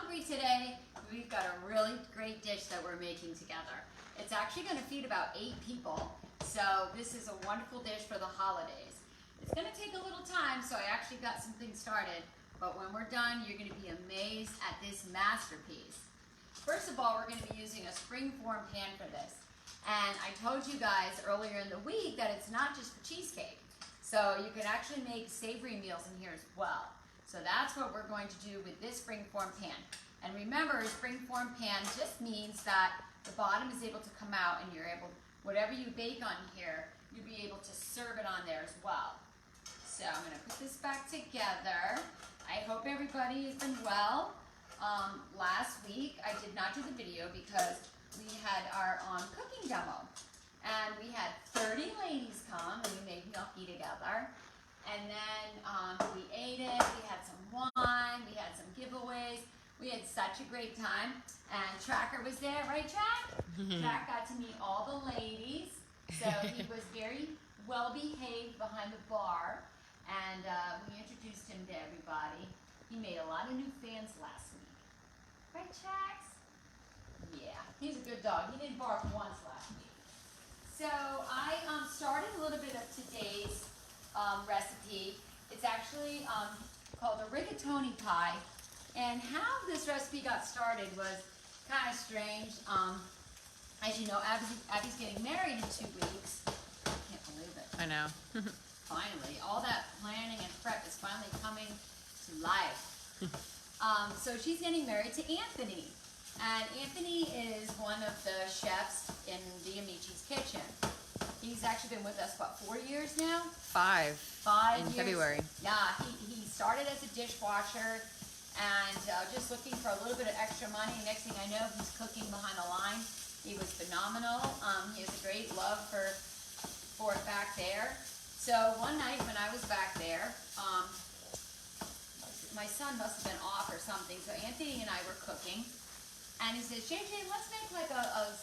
hungry today. We've got a really great dish that we're making together. It's actually going to feed about 8 people, so this is a wonderful dish for the holidays. It's going to take a little time, so I actually got some things started, but when we're done, you're going to be amazed at this masterpiece. First of all, we're going to be using a springform pan for this. And I told you guys earlier in the week that it's not just for cheesecake. So you can actually make savory meals in here as well. So that's what we're going to do with this springform pan. And remember, a springform pan just means that the bottom is able to come out and you're able, whatever you bake on here, you'll be able to serve it on there as well. So I'm going to put this back together. I hope everybody has been well. Last week I did not do the video because we had our cooking demo. And we had 30 ladies come and we made gnocchi together. And then we ate it, we had some wine, we had some giveaways. We had such a great time. And Tracker was there, right Track? Track got to meet all the ladies. So he was very well behaved behind the bar. And we introduced him to everybody. He made a lot of new fans last week. Right, Trax? Yeah, he's a good dog. He didn't bark once last week. So I started a little bit of today's recipe. It's actually called a Rigatoni Pie. And how this recipe got started was kind of strange. As you know, Abby's getting married in 2 weeks. I can't believe it. I know. Finally, all that planning and prep is finally coming to life. So she's getting married to Anthony. And Anthony is one of the chefs in the Amici's kitchen. He's actually been with us, what, 4 years now? 5. 5 in years. February. Yeah, he started as a dishwasher and just looking for a little bit of extra money. Next thing I know, he's cooking behind the line. He was phenomenal. He has a great love for it back there. So one night when I was back there, my son must have been off or something. So Anthony and I were cooking. And he says, JJ, let's make like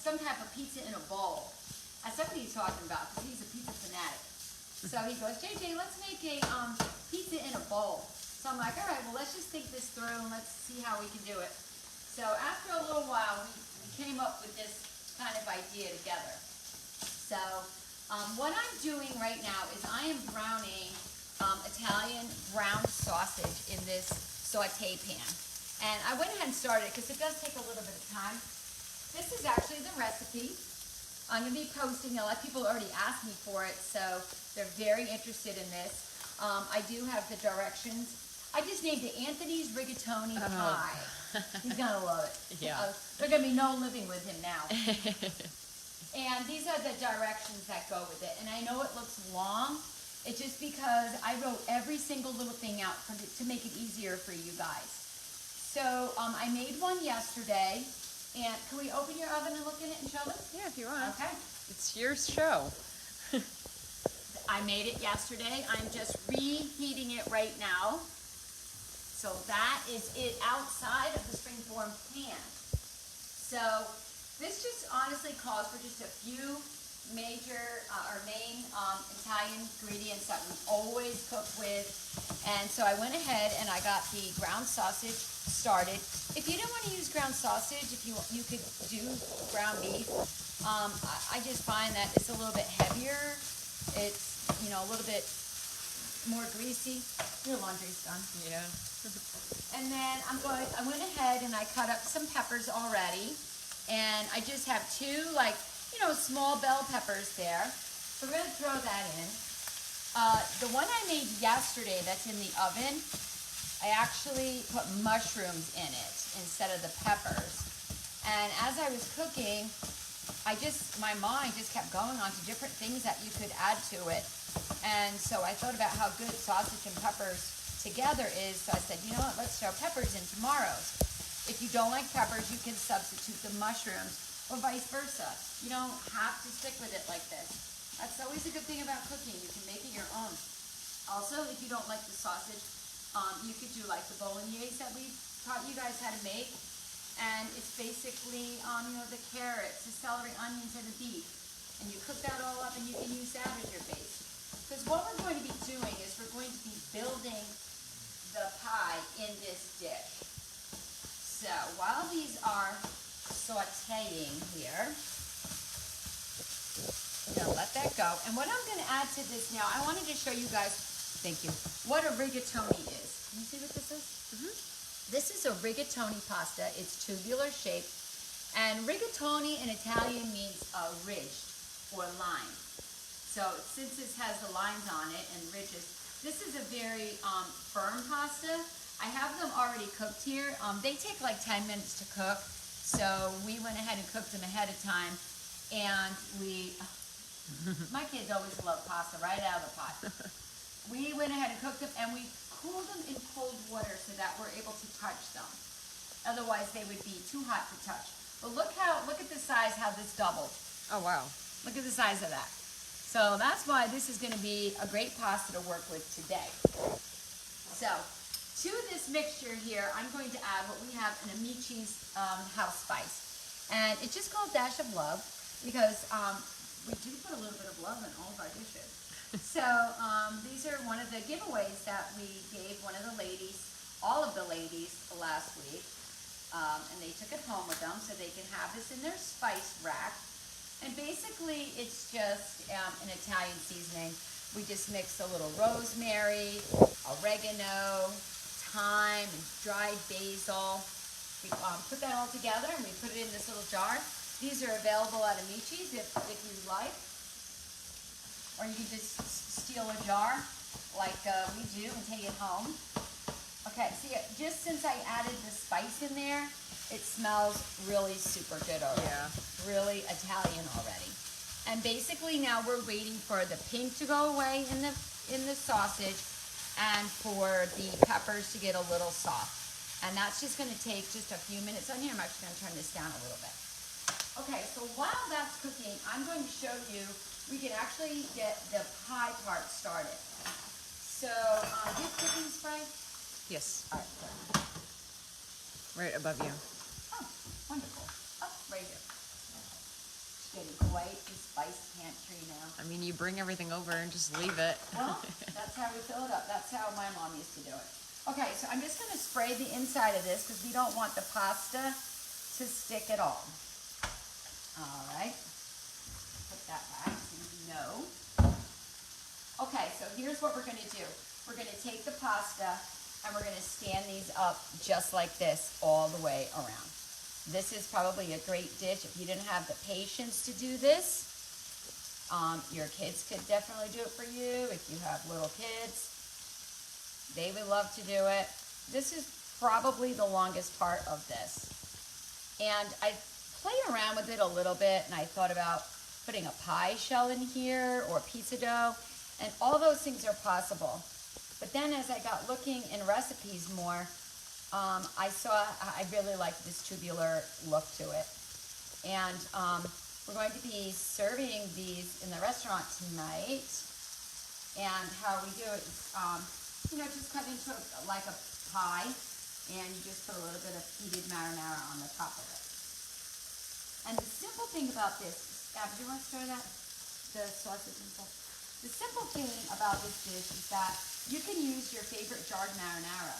some type of pizza in a bowl. That's what he's talking about because he's a pizza fanatic. So he goes, JJ, let's make a pizza in a bowl. So I'm like, all right, well, let's just think this through and let's see how we can do it. So after a little while, we came up with this kind of idea together. So what I'm doing right now is I am browning Italian brown sausage in this saute pan. And I went ahead and started because it does take a little bit of time. This is actually the recipe. I'm going to be posting. A lot of people already asked me for it, so they're very interested in this. I do have the directions. I just named it Anthony's Rigatoni Pie. He's going to love it. Yeah. There's going to be no living with him now. And these are the directions that go with it. And I know it looks long. It's just because I wrote every single little thing out to make it easier for you guys. So I made one yesterday, and can we open your oven and look in it and show them? Yeah, if you want. Okay. It's your show. I made it yesterday. I'm just reheating it right now. So that is it outside of the springform pan. So this just honestly calls for just a few major or main Italian ingredients that we always cook with. And so I went ahead and I got the ground sausage started. If you don't want to use ground sausage, if you could do ground beef. I just find that it's a little bit heavier. It's, you know, a little bit more greasy. Your laundry's done. Yeah. And then I went ahead and I cut up some peppers already. And I just have 2, like, you know, small bell peppers there. So we're going to throw that in. The one I made yesterday that's in the oven, I actually put mushrooms in it instead of the peppers. And as I was cooking, my mind just kept going on to different things that you could add to it. And so I thought about how good sausage and peppers together is. So I said, you know what, let's throw peppers in tomorrow's. If you don't like peppers, you can substitute the mushrooms or vice versa. You don't have to stick with it like this. That's always a good thing about cooking. You can make it your own. Also, if you don't like the sausage, you could do like the bolognese that we taught you guys how to make. And it's basically, you know, the carrots, the celery, onions, and the beef. And you cook that all up and you can use that as your base. Because what we're going to be doing is we're going to be building the pie in this dish. So while these are sauteing here, I'm gonna let that go. And what I'm gonna add to this now, I wanted to show you guys, thank you, what a rigatoni is. Can you see what this is? This is a rigatoni pasta. It's tubular shaped. And rigatoni in Italian means ridged or line. So since this has the lines on it and ridges, this is a very firm pasta. I have them already cooked here. They take like 10 minutes to cook. So we went ahead and cooked them ahead of time. And my kids always love pasta right out of the pot. We went ahead and cooked them and we cooled them in cold water so that we're able to touch them. Otherwise they would be too hot to touch. But look at the size how this doubled. Oh, wow. Look at the size of that. So that's why this is gonna be a great pasta to work with today. So to this mixture here, I'm going to add what we have an Amici's house spice. And it's just called Dash of Love because we do put a little bit of love in all of our dishes. So these are one of the giveaways that we gave one of the ladies, all of the ladies last week. And they took it home with them so they can have this in their spice rack. And basically it's just an Italian seasoning. We just mix a little rosemary, oregano, thyme, and dried basil. We put that all together and we put it in this little jar. These are available at Amici's if you like. Or you can just steal a jar like we do and take it home. Okay, see, just since I added the spice in there, it smells really super good already. Yeah. Really Italian already. And basically now we're waiting for the pink to go away in the sausage and for the peppers to get a little soft. And that's just gonna take just a few minutes on here. I'm actually gonna turn this down a little bit. Okay, so while that's cooking, I'm going to show you, we can actually get the pie part started. So, do you have cooking spray? Yes. All right, good. Right above you. Oh, wonderful. Oh, right here. It's getting quite a spice pantry now. I mean, you bring everything over and just leave it. Well, that's how we fill it up. That's how my mom used to do it. Okay, so I'm just going to spray the inside of this because we don't want the pasta to stick at all. All right. Put that back so you know. Okay, so here's what we're going to do. We're going to take the pasta and we're going to stand these up just like this all the way around. This is probably a great dish. If you didn't have the patience to do this, your kids could definitely do it for you. If you have little kids, they would love to do it. This is probably the longest part of this. And I played around with it a little bit and I thought about putting a pie shell in here or pizza dough, and all those things are possible. But then as I got looking in recipes more, I saw I really like this tubular look to it. And we're going to be serving these in the restaurant tonight. And how we do it is, you know, just cut into like a pie, and you just put a little bit of heated marinara on the top of it. And the simple thing about this, Gab, do you want to stir that? The sausage and stuff? The simple thing about this dish is that you can use your favorite jarred marinara.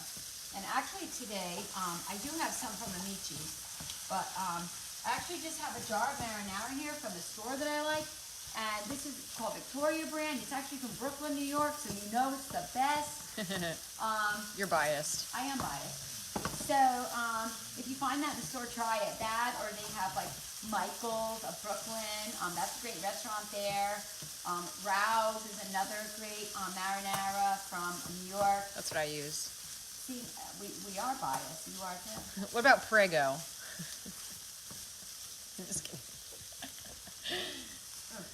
And actually today, I do have some from Amici's, but I actually just have a jar of marinara here from the store that I like. And this is called Victoria brand. It's actually from Brooklyn, New York, so you know it's the best. You're biased. I am biased. So if you find that in the store, try it. That, or they have like Michael's of Brooklyn. That's a great restaurant there. Rouse is another great marinara from New York. That's what I use. See, we are biased. You are too. What about Prego? I'm just kidding.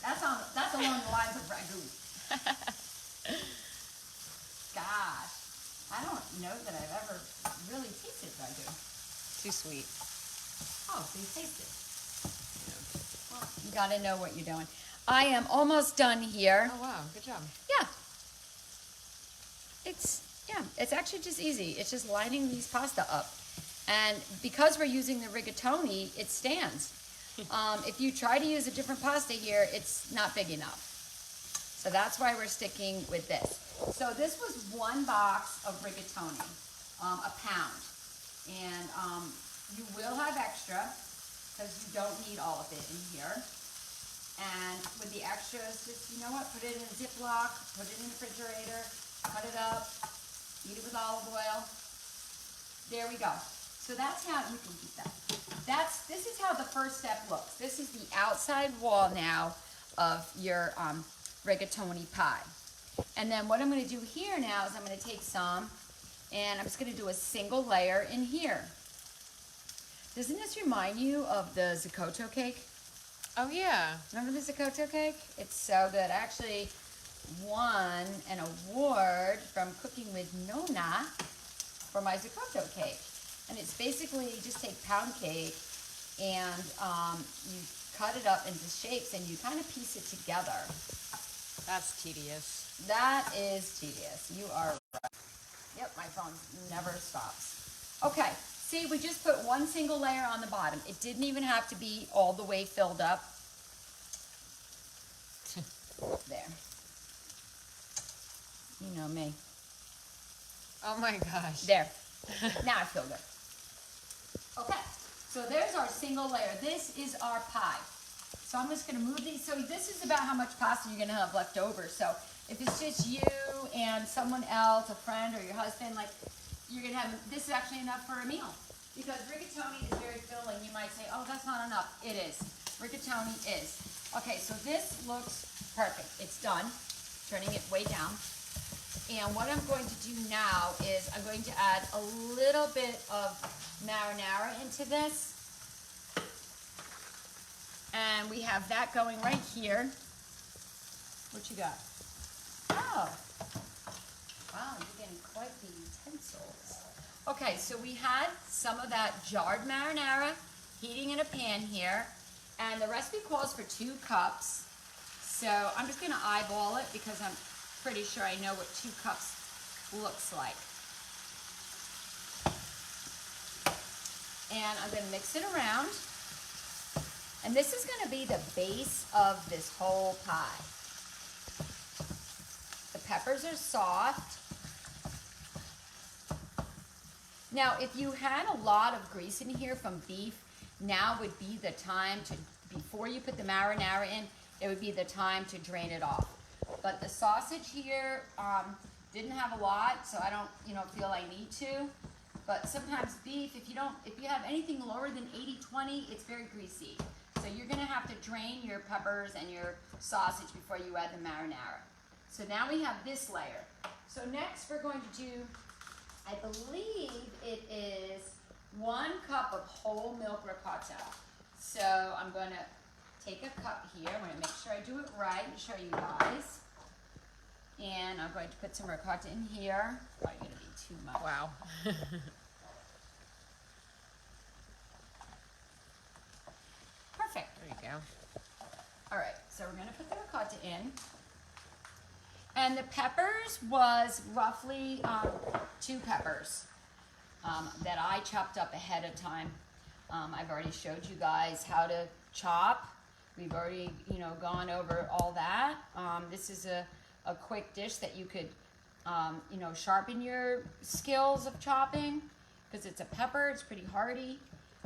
That's along the lines of ragu. Gosh, I don't know that I've ever really tasted ragu. Too sweet. Oh, so you taste it. Well, you gotta know what you're doing. I am almost done here. Oh, wow. Good job. Yeah. It's actually just easy. It's just lining these pasta up. And because we're using the rigatoni, it stands. If you try to use a different pasta here, it's not big enough. So that's why we're sticking with this. So this was one box of rigatoni, a pound. And You will have extra because you don't need all of it in here. And with the extras, just, you know what, put it in a Ziploc, put it in the refrigerator, cut it up, eat it with olive oil. There we go. So that's how, you can keep that. This is how the first step looks. This is the outside wall now of your rigatoni pie. And then what I'm gonna do here now is I'm gonna take some and I'm just gonna do a single layer in here. Doesn't this remind you of the Zicoto cake? Oh yeah. Remember the Zicoto cake? It's so good. I actually won an award from Cooking with Nona for my Zicoto cake. And it's basically, you just take pound cake and you cut it up into shapes and you kind of piece it together. That's tedious. That is tedious. You are right. Yep, my phone never stops. Okay, see, we just put one single layer on the bottom. It didn't even have to be all the way filled up. There. You know me. Oh my gosh. There. Now I feel good. Okay, so there's our single layer. This is our pie. So I'm just gonna move these. So this is about how much pasta you're gonna have left over. So if it's just you and someone else, a friend or your husband, like you're gonna have, this is actually enough for a meal. Because rigatoni is very filling. You might say, oh, that's not enough. It is. Rigatoni is. Okay, so this looks perfect. It's done. Turning it way down. And what I'm going to do now is I'm going to add a little bit of marinara into this. And we have that going right here. What you got? Oh. Wow, you're getting quite the utensils. Okay, so we had some of that jarred marinara heating in a pan here. And the recipe calls for 2 cups. So I'm just gonna eyeball it because I'm pretty sure I know what 2 cups looks like. And I'm gonna mix it around. And this is gonna be the base of this whole pie. The peppers are soft. Now, if you had a lot of grease in here from beef, now would be the time to, before you put the marinara in, it would be the time to drain it off. But the sausage here didn't have a lot, so I don't, feel I need to. But sometimes beef, if you have anything lower than 80-20, it's very greasy. So you're gonna have to drain your peppers and your sausage before you add the marinara. So now we have this layer. So next we're going to do, I believe it is 1 cup of whole milk ricotta. So I'm gonna take a cup here. I'm gonna make sure I do it right and show you guys. And I'm going to put some ricotta in here. Probably gonna be too much. Wow. Perfect. There you go. All right, so we're gonna put the ricotta in. And the peppers was roughly 2 peppers that I chopped up ahead of time. I've already showed you guys how to chop. We've already, gone over all that. This is a quick dish that you could, sharpen your skills of chopping because it's a pepper, it's pretty hearty.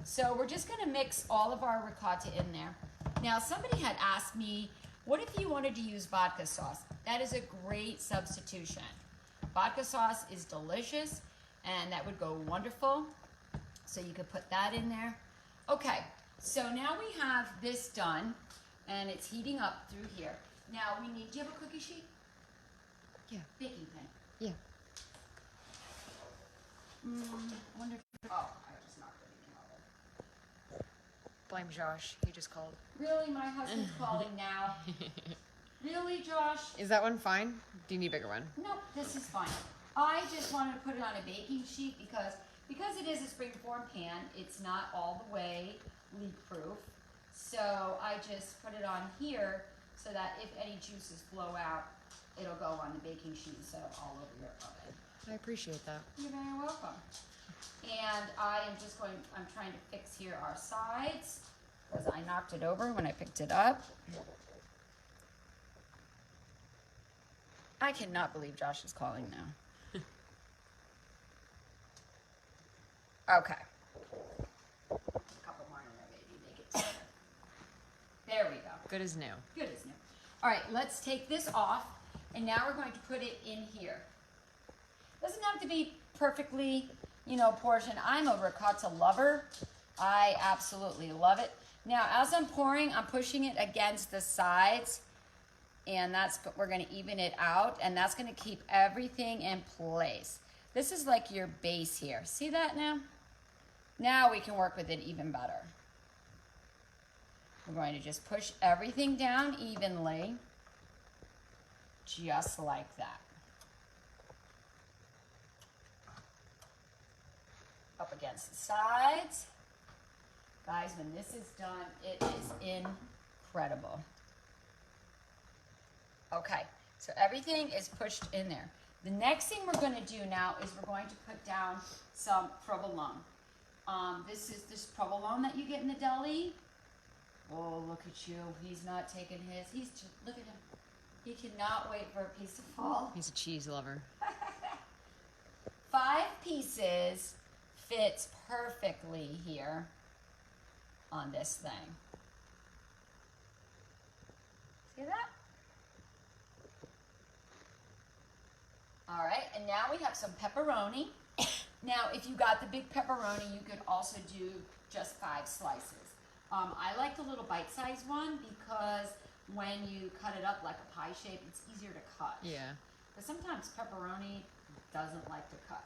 So we're just gonna mix all of our ricotta in there. Now, somebody had asked me, what if you wanted to use vodka sauce? That is a great substitution. Vodka sauce is delicious and that would go wonderful. So you could put that in there. Okay, so now we have this done and it's heating up through here. Now we need, do you have a cookie sheet? Yeah. Baking pen. Yeah. Wonder if, oh, I just knocked everything over. Blame Josh. He just called. Really, my husband's calling now. Really, Josh? Is that one fine? Do you need a bigger one? Nope, this is fine. I just wanted to put it on a baking sheet because it is a springform pan, it's not all the way leak-proof. So I just put it on here so that if any juices flow out, it'll go on the baking sheet instead of all over your oven. I appreciate that. You're very welcome. And I'm trying to fix here our sides because I knocked it over when I picked it up. I cannot believe Josh is calling now. Okay. Good as new. Good as new. All right, let's take this off, and now we're going to put it in here. Doesn't have to be perfectly, portioned. I'm a ricotta lover. I absolutely love it. Now, as I'm pouring, I'm pushing it against the sides, and we're going to even it out, and that's going to keep everything in place. This is like your base here. See that now? Now we can work with it even better. We're going to just push everything down evenly, just like that. Up against the sides. Guys, when this is done, it is incredible. Okay, so everything is pushed in there. The next thing we're going to do now is we're going to put down some provolone. This is this provolone that you get in the deli. Oh, look at you. He's not taking his. Look at him. He cannot wait for a piece to fall. He's a cheese lover. 5 pieces fits perfectly here on this thing. See that? All right, and now we have some pepperoni. Now, if you got the big pepperoni, you could also do just 5 slices. I like the little bite-sized one because when you cut it up like a pie shape, it's easier to cut. Yeah. But sometimes pepperoni doesn't like to cut.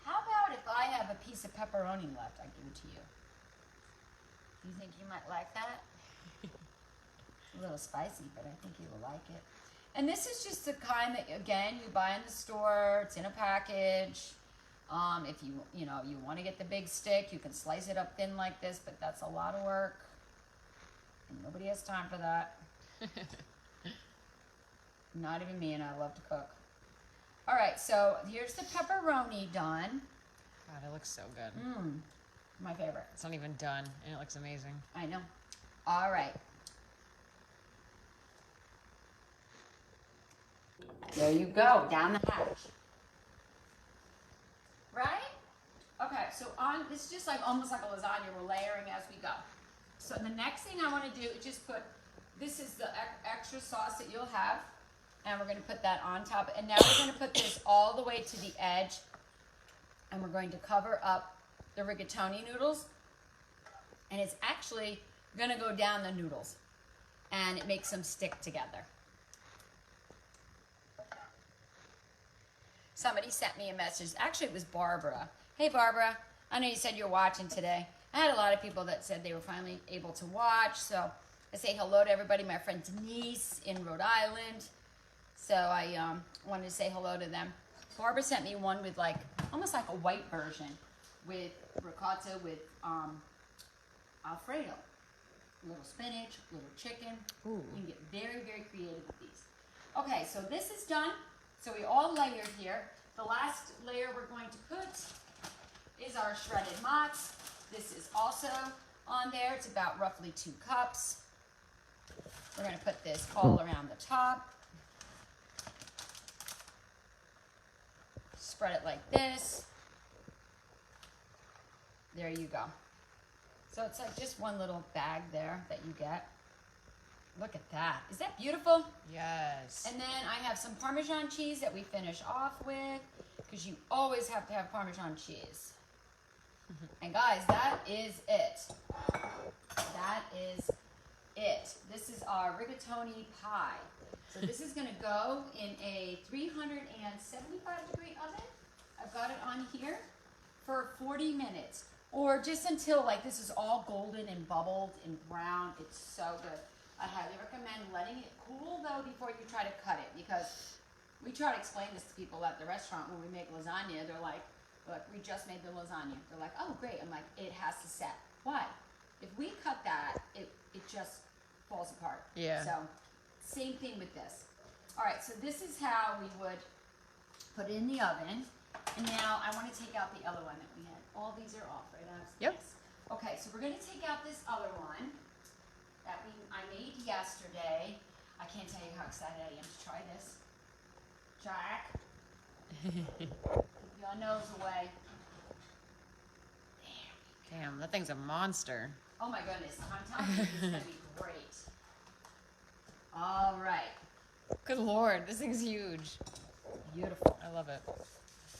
How about if I have a piece of pepperoni left, I give it to you? Do you think you might like that? A little spicy, but I think you will like it. And this is just the kind that, again, you buy in the store. It's in a package. If you want to get the big stick, you can slice it up thin like this, but that's a lot of work. And nobody has time for that. Not even me, and I love to cook. All right, so here's the pepperoni done. God, it looks so good. My favorite. It's not even done, and it looks amazing. I know. All right. There you go, down the hatch. Right? Okay, so this is just like almost like a lasagna. We're layering as we go. So the next thing I want to do is just put, this is the extra sauce that you'll have, and we're going to put that on top. And now we're going to put this all the way to the edge, and we're going to cover up the rigatoni noodles. And it's actually going to go down the noodles, and it makes them stick together. Somebody sent me a message. Actually, it was Barbara. Hey, Barbara. I know you said you're watching today. I had a lot of people that said they were finally able to watch. So I say hello to everybody. My friend Denise in Rhode Island. So I wanted to say hello to them. Barbara sent me one with almost like a white version with ricotta with Alfredo. A little spinach, a little chicken. Ooh. You can get very, very creative with these. Okay, so this is done. So we all layered here. The last layer we're going to put is our shredded mozz. This is also on there. It's about roughly 2 cups. We're going to put this all around the top. Spread it like this. There you go. So it's like just one little bag there that you get. Look at that. Is that beautiful? Yes. And then I have some Parmesan cheese that we finish off with, because you always have to have Parmesan cheese. And guys, that is it. That is it. This is our rigatoni pie. So this is going to go in a 375-degree oven. I've got it on here for 40 minutes. Or just until this is all golden and bubbled and brown. It's so good. I highly recommend letting it cool, though, before you try to cut it, because we try to explain this to people at the restaurant when we make lasagna. They're like, we just made the lasagna. They're like, oh, great. I'm like, it has to set. Why? If we cut that, it just falls apart. Yeah. So, same thing with this. All right, so this is how we would put it in the oven. And now I want to take out the other one that we had. All these are off, right? Yep. Yes. Okay, so we're going to take out this other one that I made yesterday. I can't tell you how excited I am to try this. Jack, keep your nose away. Damn, that thing's a monster. Oh my goodness, I'm telling you, this is gonna be great. All right, Good Lord, this thing's huge. beautiful. I love it.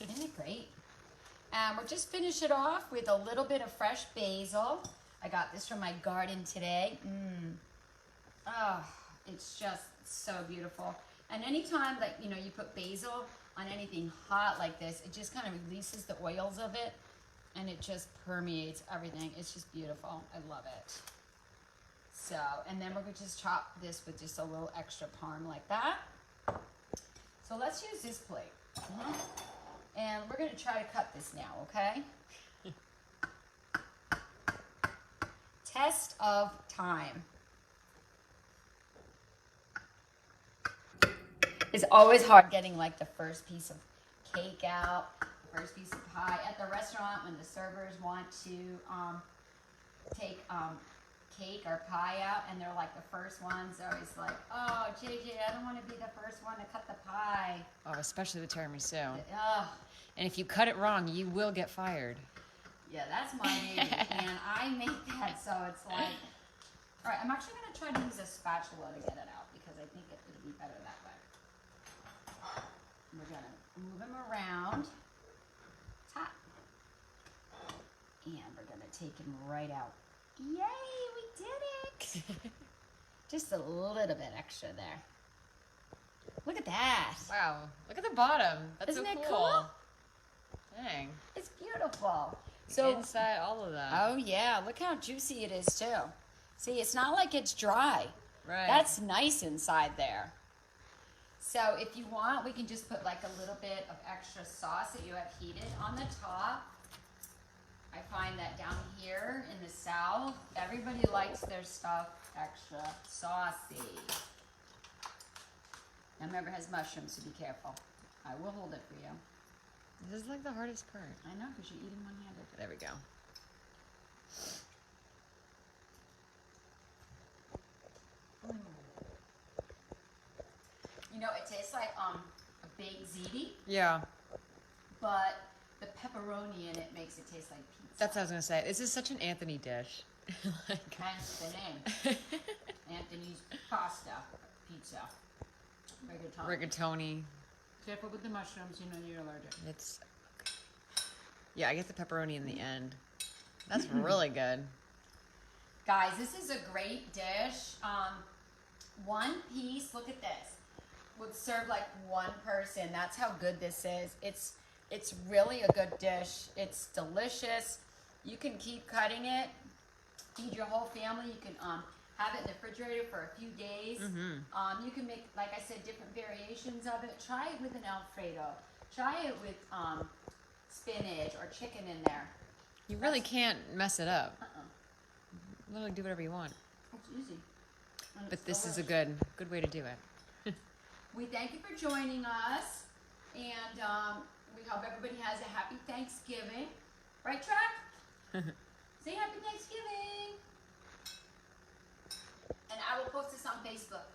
Isn't it great? And we'll just finish it off with a little bit of fresh basil. I got this from my garden today. Oh, it's just so beautiful. And anytime that, you know, you put basil on anything hot like this, it just kind of releases the oils of it and it just permeates everything. It's just beautiful. I love it. So, and then we're going to just chop this with just a little extra parm like that. So let's use this plate. And we're going to try to cut this now, okay? Test of time. It's always hard getting like the first piece of cake out, the first piece of pie. At the restaurant, when the servers want to take cake or pie out, and they're like the first ones, they're always like, oh, JJ, I don't want to be the first one to cut the pie. Oh, especially the tiramisu. Ugh. And if you cut it wrong, you will get fired. Yeah, that's my baby, and I make that, so it's like, all right, I'm actually going to try to use a spatula to get it out, because I think it'll be better that way. We're going to move them around, top, and we're going to take them right out. Yay, we did it! Just a little bit extra there. Look at that. Wow, look at the bottom. That's Isn't so it cool. cool? Dang. It's beautiful. So Inside all of that. oh yeah, look how juicy it is too. See, it's not like it's dry. Right. That's nice inside there. So if you want, we can just put like a little bit of extra sauce that you have heated on the top. I find that down here in the South, everybody likes their stuff extra saucy. Now remember, it has mushrooms, so be careful. I will hold it for you. This is like the hardest part. I know, because you're eating one-handed. There we go. You know, it tastes like a baked ziti, Yeah, but the pepperoni in it makes it taste like pizza. that's what I was gonna say. This is such an Anthony dish. Like, Hence the name. Anthony's pasta pizza. Rigatoni. rigatoni. Careful with the mushrooms, you know you're allergic. It's yeah. I get the pepperoni in the end. That's really good. Guys, this is a great dish. One piece, look at this, would serve like one person. That's how good this is. It's really a good dish. It's delicious. You can keep cutting it, feed your whole family. You can have it in the refrigerator for a few days. You can make, like I said, different variations of it. Try it with an Alfredo. Try it with spinach or chicken in there. You really can't mess it up. Literally do whatever you want. It's easy. And But it's this is a delicious. good way to do it. We thank you for joining us, and we hope everybody has a happy Thanksgiving. Right, Track? Say happy Thanksgiving. And I will post this on Facebook.